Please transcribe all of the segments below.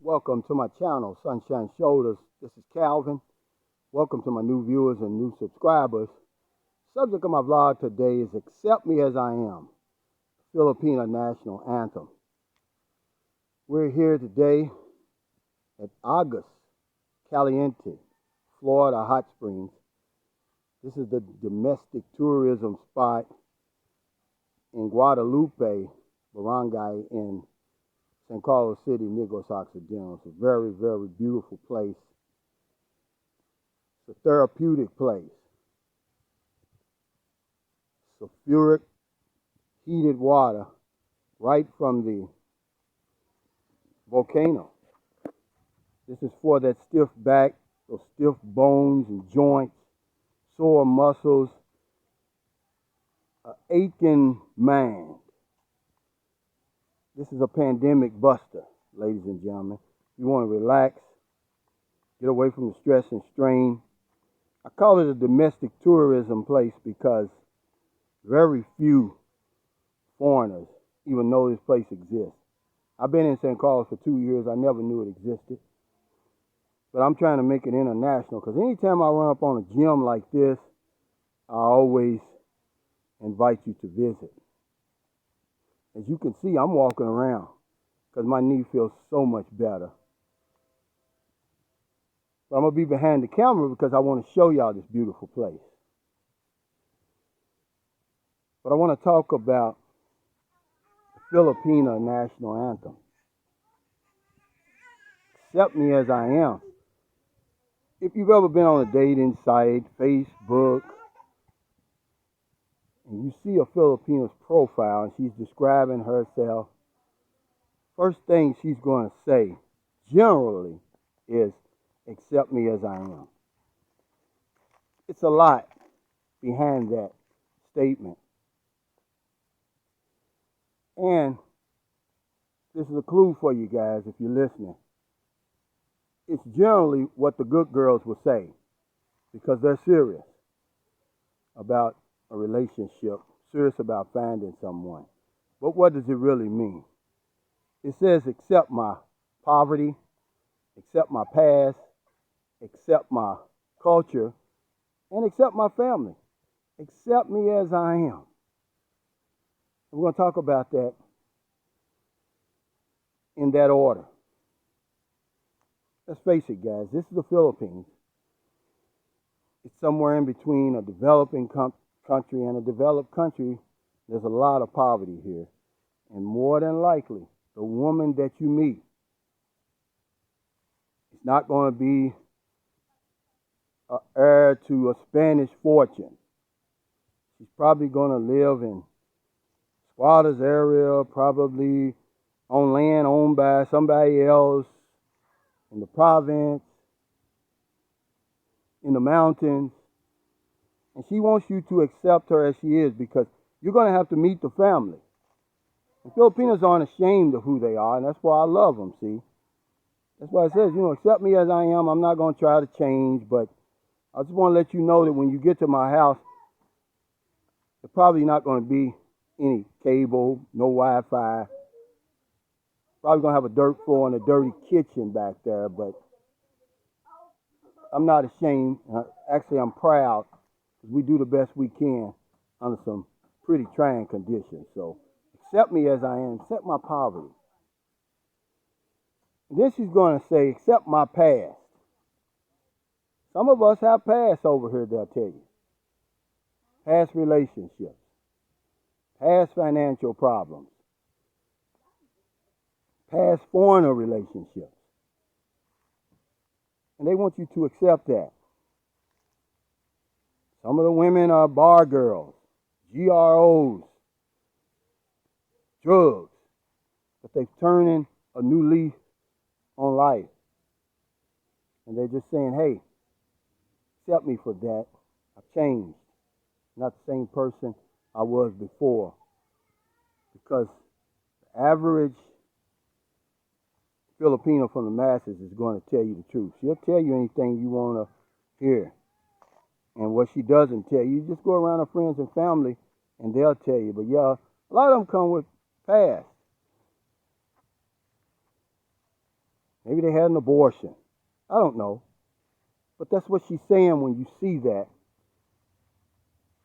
Welcome to my channel, Sunshine Shoulders. This is Calvin. Welcome to my new viewers and new subscribers. Subject of my vlog today is Accept Me As I Am, Filipina National Anthem. We're here today at August Caliente, Florida Hot Springs. This is the domestic tourism spot in Guadalupe, Barangay in San Carlos City, Negros Occidental. It's a very, very beautiful place. It's a therapeutic place. Sulfuric, heated water right from the volcano. This is for that stiff back, those stiff bones and joints, sore muscles, aching mind. This is a pandemic buster, ladies and gentlemen. You want to relax, get away from the stress and strain. I call it a domestic tourism place because very few foreigners even know this place exists. I've been in San Carlos for 2 years. I never knew it existed. But I'm trying to make it international because anytime I run up on a gym like this, I always invite you to visit. As you can see, I'm walking around because my knee feels so much better. But I'm going to be behind the camera because I want to show y'all this beautiful place. But I want to talk about the Filipina National Anthem. Accept Me As I Am. If you've ever been on a dating site, Facebook, and you see a Filipina's profile and she's describing herself, first thing she's going to say, generally, is, accept me as I am. It's a lot behind that statement. And this is a clue for you guys if you're listening. It's generally what the good girls will say because they're serious about a relationship, serious about finding someone. But what does it really mean? It says accept my poverty, accept my past, accept my culture, and accept my family. Accept me as I am. We're going to talk about that in that order. Let's face it, guys, this is the Philippines. It's somewhere in between a developing country and a developed country. There's a lot of poverty here. And more than likely, the woman that you meet is not going to be an heir to a Spanish fortune. She's probably going to live in squatters area, probably on land owned by somebody else, in the province, in the mountains. And she wants you to accept her as she is because you're going to have to meet the family. And Filipinos aren't ashamed of who they are, and that's why I love them, see. That's why it says, accept me as I am. I'm not going to try to change, but I just want to let you know that when you get to my house, there's probably not going to be any cable, no Wi-Fi. Probably going to have a dirt floor and a dirty kitchen back there, but I'm not ashamed. Actually, I'm proud. We do the best we can under some pretty trying conditions. So accept me as I am. Accept my poverty. And then she's going to say, accept my past. Some of us have past over here, they'll tell you. Past relationships. Past financial problems. Past foreigner relationships. And they want you to accept that. Some of the women are bar girls, GROs, drugs, but they're turning a new leaf on life. And they're just saying, hey, accept me for that. I've changed. I'm not the same person I was before. Because the average Filipino from the masses is going to tell you the truth. She'll tell you anything you want to hear. And what she doesn't tell you, just go around her friends and family and they'll tell you. But yeah, a lot of them come with past. Maybe they had an abortion. I don't know. But that's what she's saying when you see that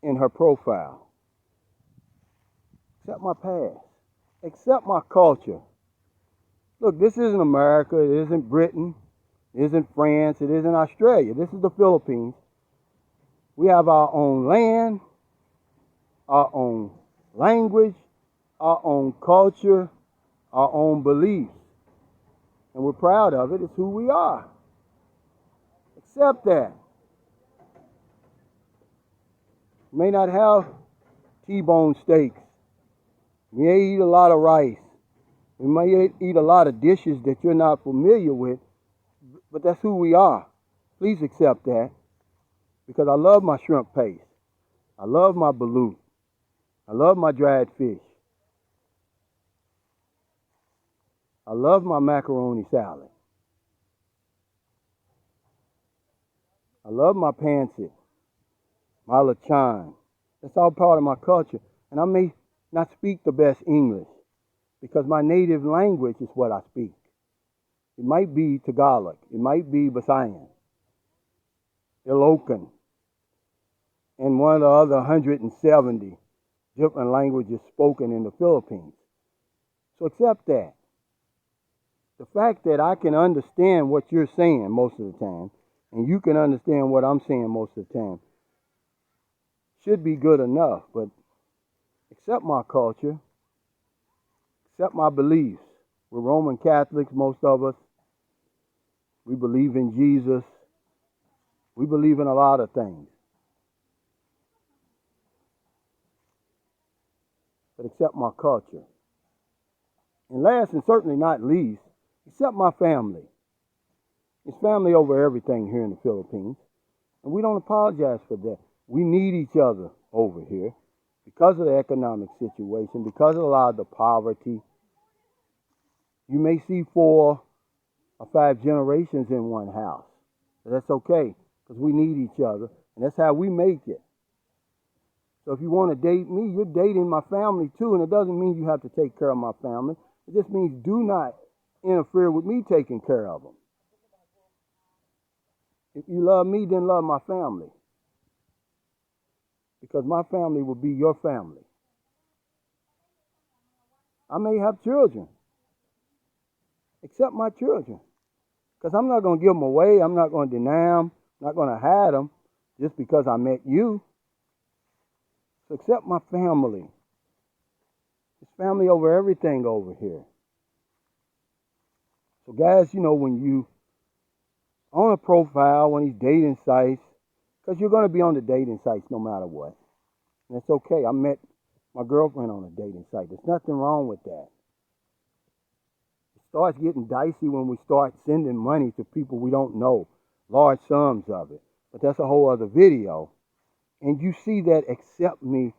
in her profile. Accept my past. Accept my culture. Look, this isn't America. It isn't Britain. It isn't France. It isn't Australia. This is the Philippines. We have our own land, our own language, our own culture, our own beliefs. And we're proud of it. It's who we are. Accept that. We may not have T-bone steaks. We may eat a lot of rice. We may eat a lot of dishes that you're not familiar with, but that's who we are. Please accept that, because I love my shrimp paste. I love my balut. I love my dried fish. I love my macaroni salad. I love my pancit, my lechon. That's all part of my culture. And I may not speak the best English, because my native language is what I speak. It might be Tagalog. It might be Visayan, Ilocano, and one of the other 170 different languages spoken in the Philippines. So accept that. The fact that I can understand what you're saying most of the time, and you can understand what I'm saying most of the time, should be good enough. But accept my culture. Accept my beliefs. We're Roman Catholics, most of us. We believe in Jesus. We believe in a lot of things. But accept my culture. And last and certainly not least, accept my family. It's family over everything here in the Philippines. And we don't apologize for that. We need each other over here because of the economic situation, because of a lot of the poverty. You may see 4 or 5 generations in one house. But that's okay, because we need each other, and that's how we make it. So if you want to date me, you're dating my family too, and it doesn't mean you have to take care of my family. It just means do not interfere with me taking care of them. If you love me, then love my family, because my family will be your family. I may have children. Accept my children, because I'm not going to give them away. I'm not going to deny them. I'm not going to hide them just because I met you. So accept my family. It's family over everything over here. So guys, when you on a profile, on these dating sites, because you're going to be on the dating sites no matter what. And it's okay. I met my girlfriend on a dating site. There's nothing wrong with that. It starts getting dicey when we start sending money to people we don't know, large sums of it. But that's a whole other video. And you see that accept me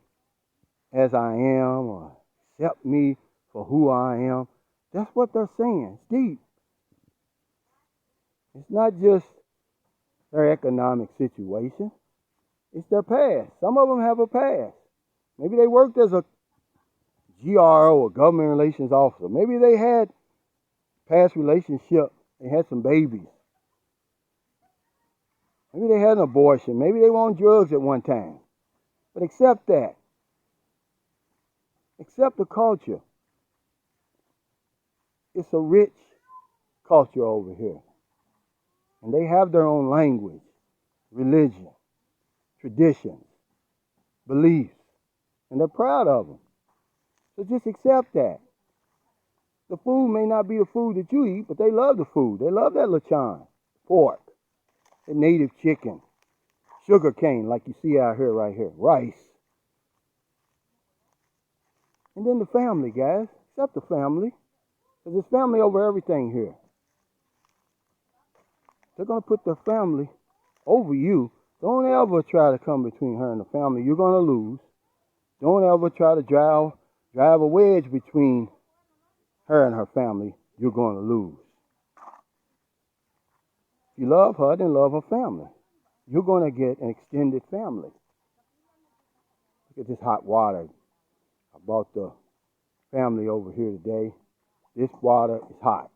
as I am, or accept me for who I am. That's what they're saying. It's deep. It's not just their economic situation. It's their past. Some of them have a past. Maybe they worked as a GRO, a government relations officer. Maybe they had past relationship. They had some babies. Maybe they had an abortion. Maybe they were on drugs at one time. But accept that. Accept the culture. It's a rich culture over here. And they have their own language, religion, traditions, beliefs. And they're proud of them. So just accept that. The food may not be the food that you eat, but they love the food. They love that lechon, pork, the native chicken, sugar cane like you see out here right here, rice. And then the family, guys. Accept the family. Because there's family over everything here. They're going to put their family over you. Don't ever try to come between her and the family. You're going to lose. Don't ever try to drive a wedge between her and her family. You're going to lose. If you love her, then love her family. You're going to get an extended family. Look at this hot water. I bought the family over here today. This water is hot.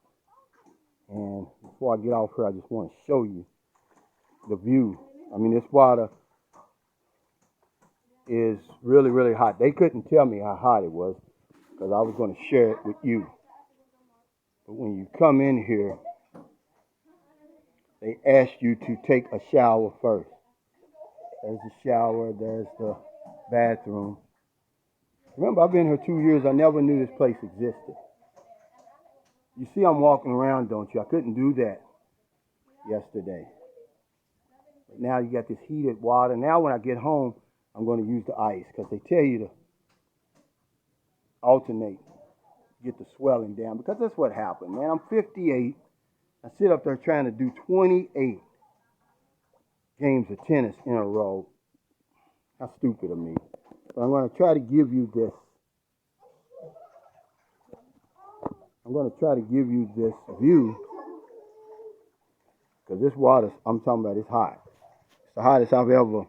And before I get off here, I just want to show you the view. I mean, this water is really, really hot. They couldn't tell me how hot it was because I was going to share it with you. But when you come in here, they ask you to take a shower first. There's the shower, there's the bathroom. Remember, I've been here 2 years. I never knew this place existed. You see I'm walking around, don't you? I couldn't do that yesterday. But now you got this heated water. Now when I get home, I'm going to use the ice because they tell you to alternate, get the swelling down, because that's what happened, man. I'm 58. I sit up there trying to do 28 games of tennis in a row. How stupid of me. But I'm going to try to give you this. I'm going to try to give you this view because this water I'm talking about is hot. It's the hottest I've ever.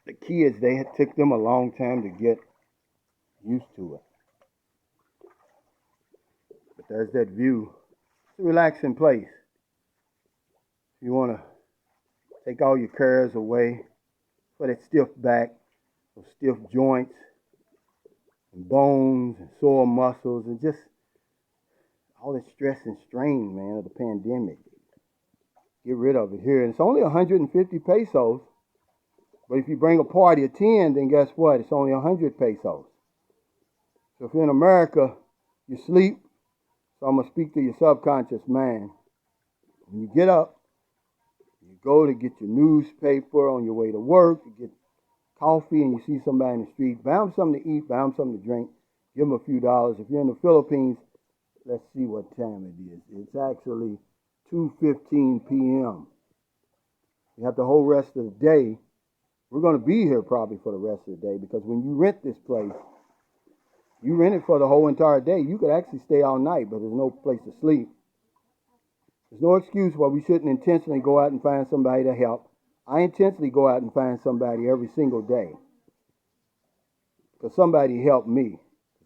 The kids, it took them a long time to get used to it. But there's that view. It's a relaxing place. You want to take all your cares away for that stiff back, those stiff joints, and bones, and sore muscles, and just all the stress and strain, man, of the pandemic. Get rid of it here. And it's only 150 pesos. But if you bring a party of 10, then guess what? It's only 100 pesos. So if you're in America, you sleep. So I'm going to speak to your subconscious mind. When you get up, you go to get your newspaper on your way to work, you get coffee, and you see somebody in the street, buy them something to eat, buy them something to drink, give them a few dollars. If you're in the Philippines, let's see what time it is. It's actually 2:15 p.m. You have the whole rest of the day. We're going to be here probably for the rest of the day because when you rent this place, you rent it for the whole entire day. You could actually stay all night, but there's no place to sleep. There's no excuse why we shouldn't intentionally go out and find somebody to help. I intentionally go out and find somebody every single day because somebody helped me.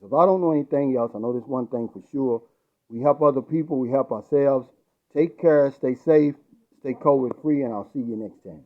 If I don't know anything else, I know this one thing for sure. We help other people. We help ourselves. Take care. Stay safe. Stay COVID-free, and I'll see you next time.